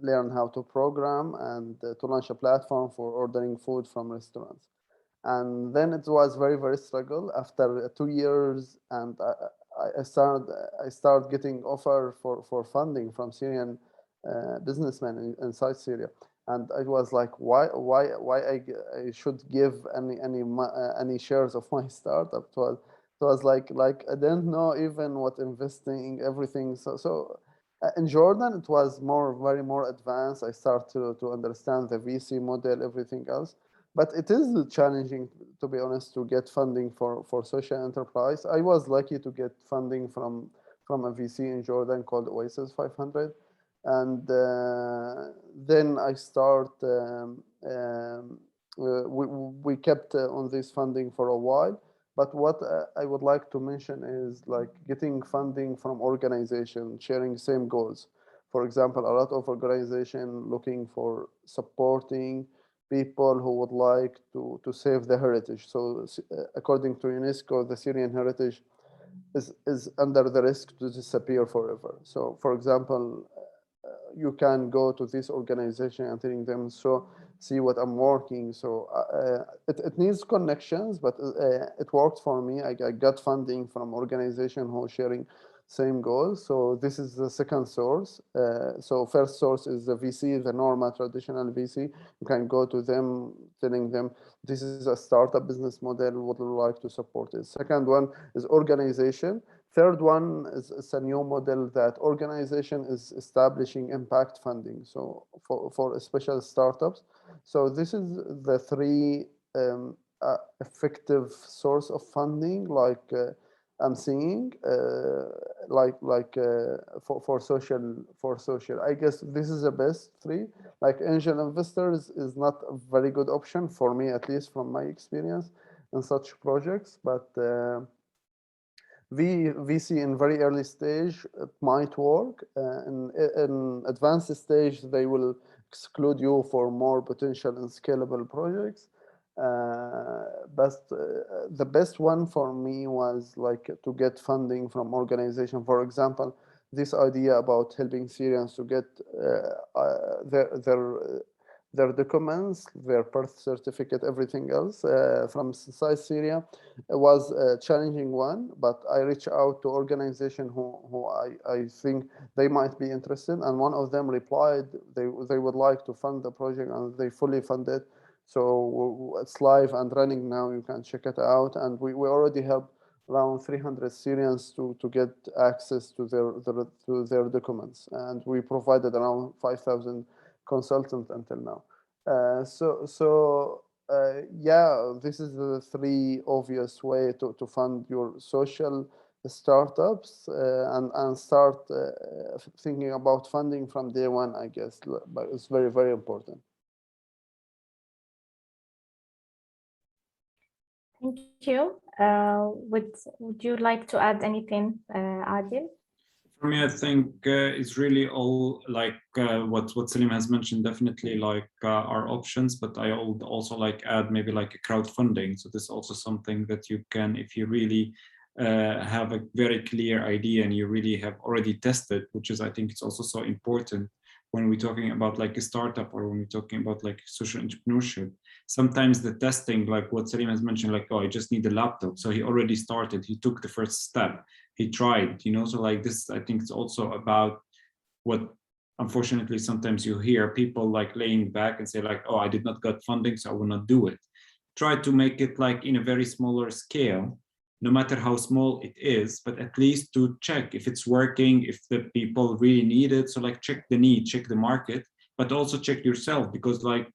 learn how to program and to launch a platform for ordering food from restaurants. And then it was very struggle. After 2 years, and I started getting offer for funding from Syrian businessmen inside Syria. And I was like, why I should give any shares of my startup? It was like I didn't know even what investing, everything. So in Jordan, it was very more advanced. I started to understand the VC model, everything else. But it is challenging, to be honest, to get funding for social enterprise. I was lucky to get funding from a VC in Jordan called Oasis 500. And then I we kept on this funding for a while. But what I would like to mention is like getting funding from organizations sharing same goals. For example, a lot of organizations looking for supporting people who would like to save the heritage. So according to UNESCO, the Syrian heritage is under the risk to disappear forever. So for example, you can go to this organization and telling them, so see what I'm working. So it needs connections, but it worked for me. I got funding from organization who are sharing same goals. So this is the second source. So first source is the VC, the normal traditional VC. You can go to them, telling them this is a startup business model, would you like to support it? Second one is organization. Third one is a new model that organization is establishing impact funding. So for special startups. So this is the three effective source of funding, like I'm seeing, for social. I guess this is the best three. Like angel investors is not a very good option for me, at least from my experience in such projects, but VC in very early stage, it might work. In advanced stage, they will exclude you for more potential and scalable projects. But the best one for me was like to get funding from organization. For example, this idea about helping Syrians to get their documents, their birth certificate, everything else from inside Syria was a challenging one, but I reached out to organization who I think they might be interested, and one of them replied they would like to fund the project, and they fully funded. So it's live and running now. You can check it out, and we already helped around 300 Syrians to get access to their documents, and we provided around 5,000 consultant until now. Yeah, this is the three obvious way to fund your social startups and start thinking about funding from day one, I guess, but it's very, very important. Thank you. Would you like to add anything, Adil? For me, I think it's really all like what Salim has mentioned, definitely like our options, but I would also like add maybe like a crowdfunding. So this is also something that you can, if you really have a very clear idea and you really have already tested, which is, I think it's also so important when we're talking about like a startup or when we're talking about like social entrepreneurship. Sometimes the testing, like what Salim has mentioned, like, oh, I just need a laptop. So he already started, he took the first step, he tried, you know, so like this, I think it's also about what, unfortunately, sometimes you hear people like laying back and say like, oh, I did not get funding, so I will not do it. Try to make it like in a very smaller scale, no matter how small it is, but at least to check if it's working, if the people really need it. So like check the need, check the market, but also check yourself, because like,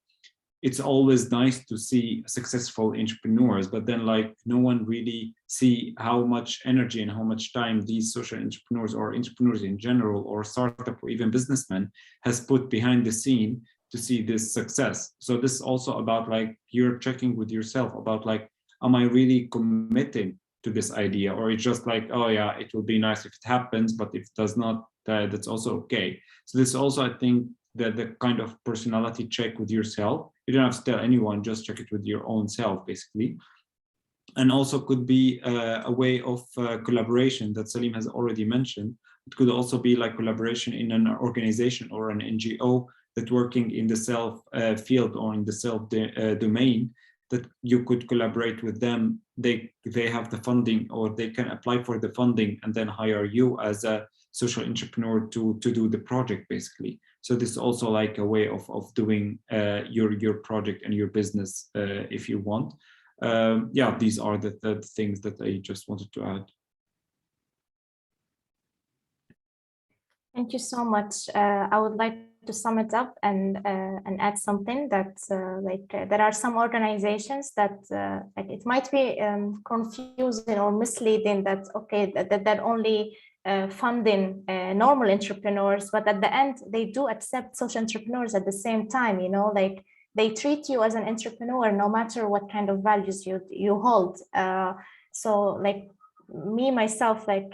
it's always nice to see successful entrepreneurs, but then like no one really see how much energy and how much time these social entrepreneurs or entrepreneurs in general or startup or even businessmen has put behind the scene to see this success. So this is also about like you're checking with yourself about like, am I really committing to this idea, or it's just like, oh yeah, it will be nice if it happens, but if it does not, that's also okay. So this also, I think, that the kind of personality check with yourself. You don't have to tell anyone, just check it with your own self, basically. And also could be a way of collaboration that Salim has already mentioned. It could also be like collaboration in an organization or an NGO that working in the self field or in the self domain, that you could collaborate with them. They have the funding, or they can apply for the funding and then hire you as a social entrepreneur to do the project, basically. So this is also like a way of doing your project and your business if you want. Yeah, these are the things that I just wanted to add. Thank you so much. I would like to sum it up and add something that there are some organizations that like it might be confusing or misleading that okay that only funding normal entrepreneurs, but at the end they do accept social entrepreneurs at the same time, you know, like they treat you as an entrepreneur no matter what kind of values you hold. So like me myself, like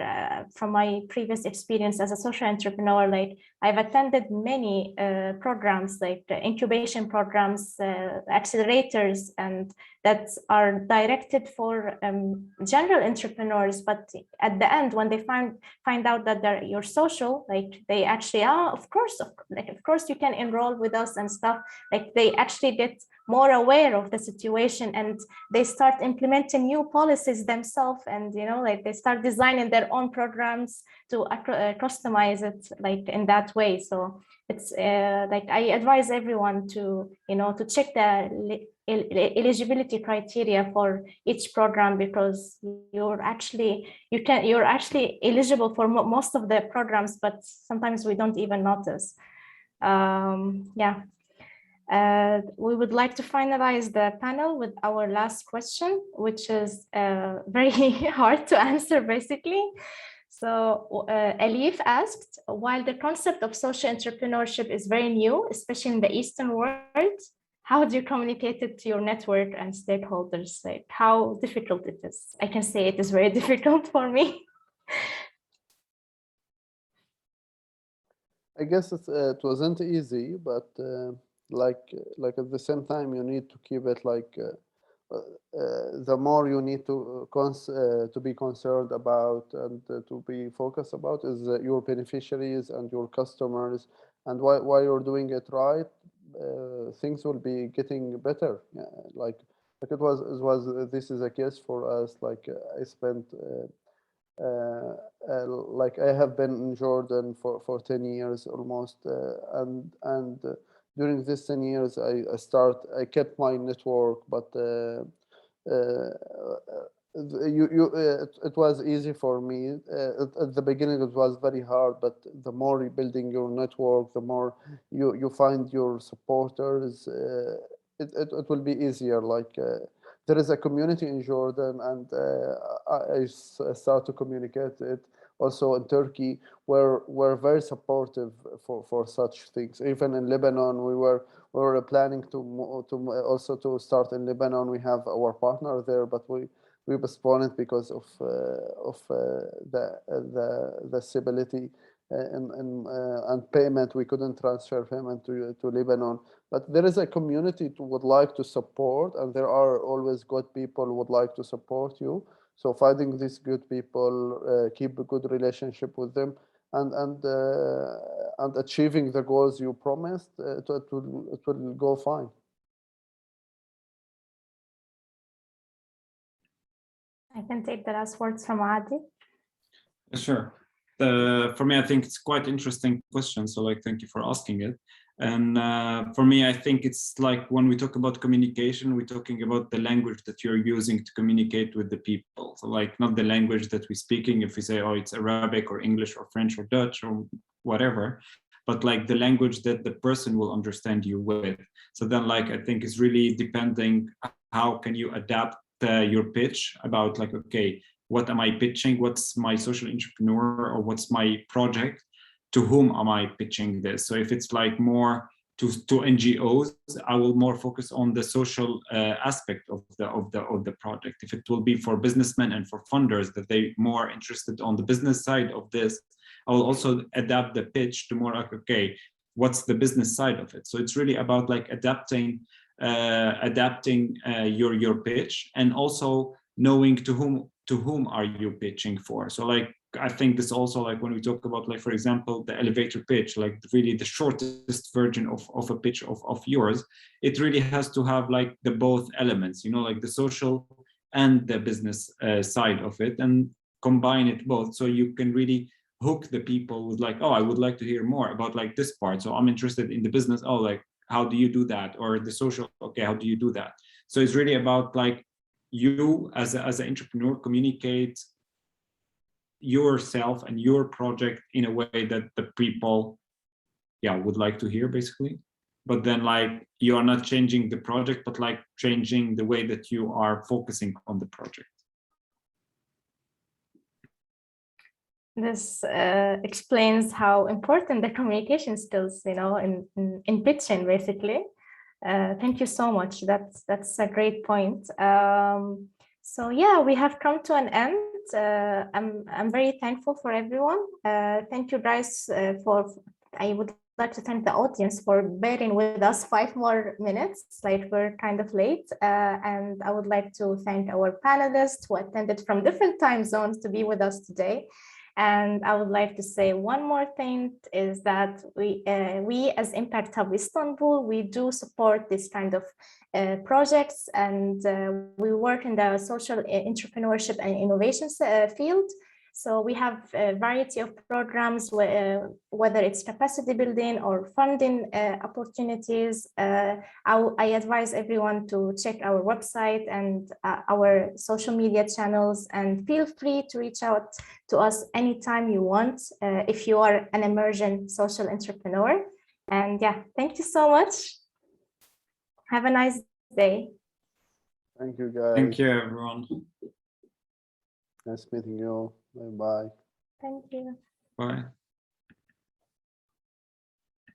from my previous experience as a social entrepreneur, like I've attended many programs, like incubation programs, accelerators, and that are directed for general entrepreneurs. But at the end, when they find out that you're social, like they actually are, of course you can enroll with us and stuff. Like they actually get more aware of the situation and they start implementing new policies themselves, and you know, like they start designing their own programs to customize it like in that way. So it's like I advise everyone to, you know, to check the eligibility criteria for each program, because you're actually eligible for most of the programs, but sometimes we don't even notice. Yeah. We would like to finalize the panel with our last question, which is very hard to answer, basically. So Elif asked, while the concept of social entrepreneurship is very new, especially in the Eastern world, how do you communicate it to your network and stakeholders? Like how difficult it is? I can say it is very difficult for me. I guess it wasn't easy, but like at the same time, you need to keep it like the more you need to be concerned about and to be focused about is your beneficiaries and your customers, and while you're doing it right, things will be getting better. Yeah, like this is a case for us. Like I spent. Like I have been in Jordan for 10 years almost, and during this 10 years I kept my network, but it was easy for me. At the beginning it was very hard, but the more you're building your network, the more you find your supporters, it will be easier. Like there is a community in Jordan, and I start to communicate it also in Turkey, where we're very supportive for such things. Even in Lebanon, we were planning to also to start in Lebanon. We have our partner there, but we postponed it because of the stability and payment. We couldn't transfer payment to Lebanon. But there is a community who would like to support, and there are always good people who would like to support you. So finding these good people, keep a good relationship with them, and achieving the goals you promised, it will go fine. I can take the last words from Adi. Sure. For me, I think it's quite interesting question. So like, thank you for asking it. And for me, I think it's like when we talk about communication, we're talking about the language that you're using to communicate with the people. So like not the language that we're speaking, if we say, oh, it's Arabic or English or French or Dutch or whatever, but like the language that the person will understand you with. So then like, I think it's really depending how can you adapt your pitch about like, okay, what am I pitching? What's my social entrepreneur or what's my project? To whom am I pitching this? So if it's like more to NGOs, I will more focus on the social aspect of the project. If it will be for businessmen and for funders that they more interested on the business side of this, I will also adapt the pitch to more like, okay, what's the business side of it? So it's really about like adapting your pitch, and also knowing to whom are you pitching for. So like I think this also, like when we talk about like, for example, the elevator pitch, like really the shortest version of a pitch of yours, it really has to have like the both elements, you know, like the social and the business side of it, and combine it both, so you can really hook the people with like, oh, I would like to hear more about like this part, so I'm interested in the business. Oh, like how do you do that? Or the social, okay, how do you do that? So it's really about like you as an entrepreneur communicate yourself and your project in a way that the people would like to hear, basically. But then like you are not changing the project, but like changing the way that you are focusing on the project. This explains how important the communication skills, you know, in pitching, basically. Thank you so much. That's a great point. So yeah, we have come to an end. I'm very thankful for everyone. Thank you guys I would like to thank the audience for bearing with us 5 more minutes, like we're kind of late. And I would like to thank our panelists who attended from different time zones to be with us today. And I would like to say one more thing is that we as Impact Hub Istanbul, we do support this kind of projects, and we work in the social entrepreneurship and innovation field. So we have a variety of programs, whether it's capacity building or funding opportunities. I advise everyone to check our website and our social media channels, and feel free to reach out to us anytime you want if you are an emerging social entrepreneur. And yeah, thank you so much. Have a nice day. Thank you, guys. Thank you, everyone. Nice meeting you. Bye bye. Thank you. Bye.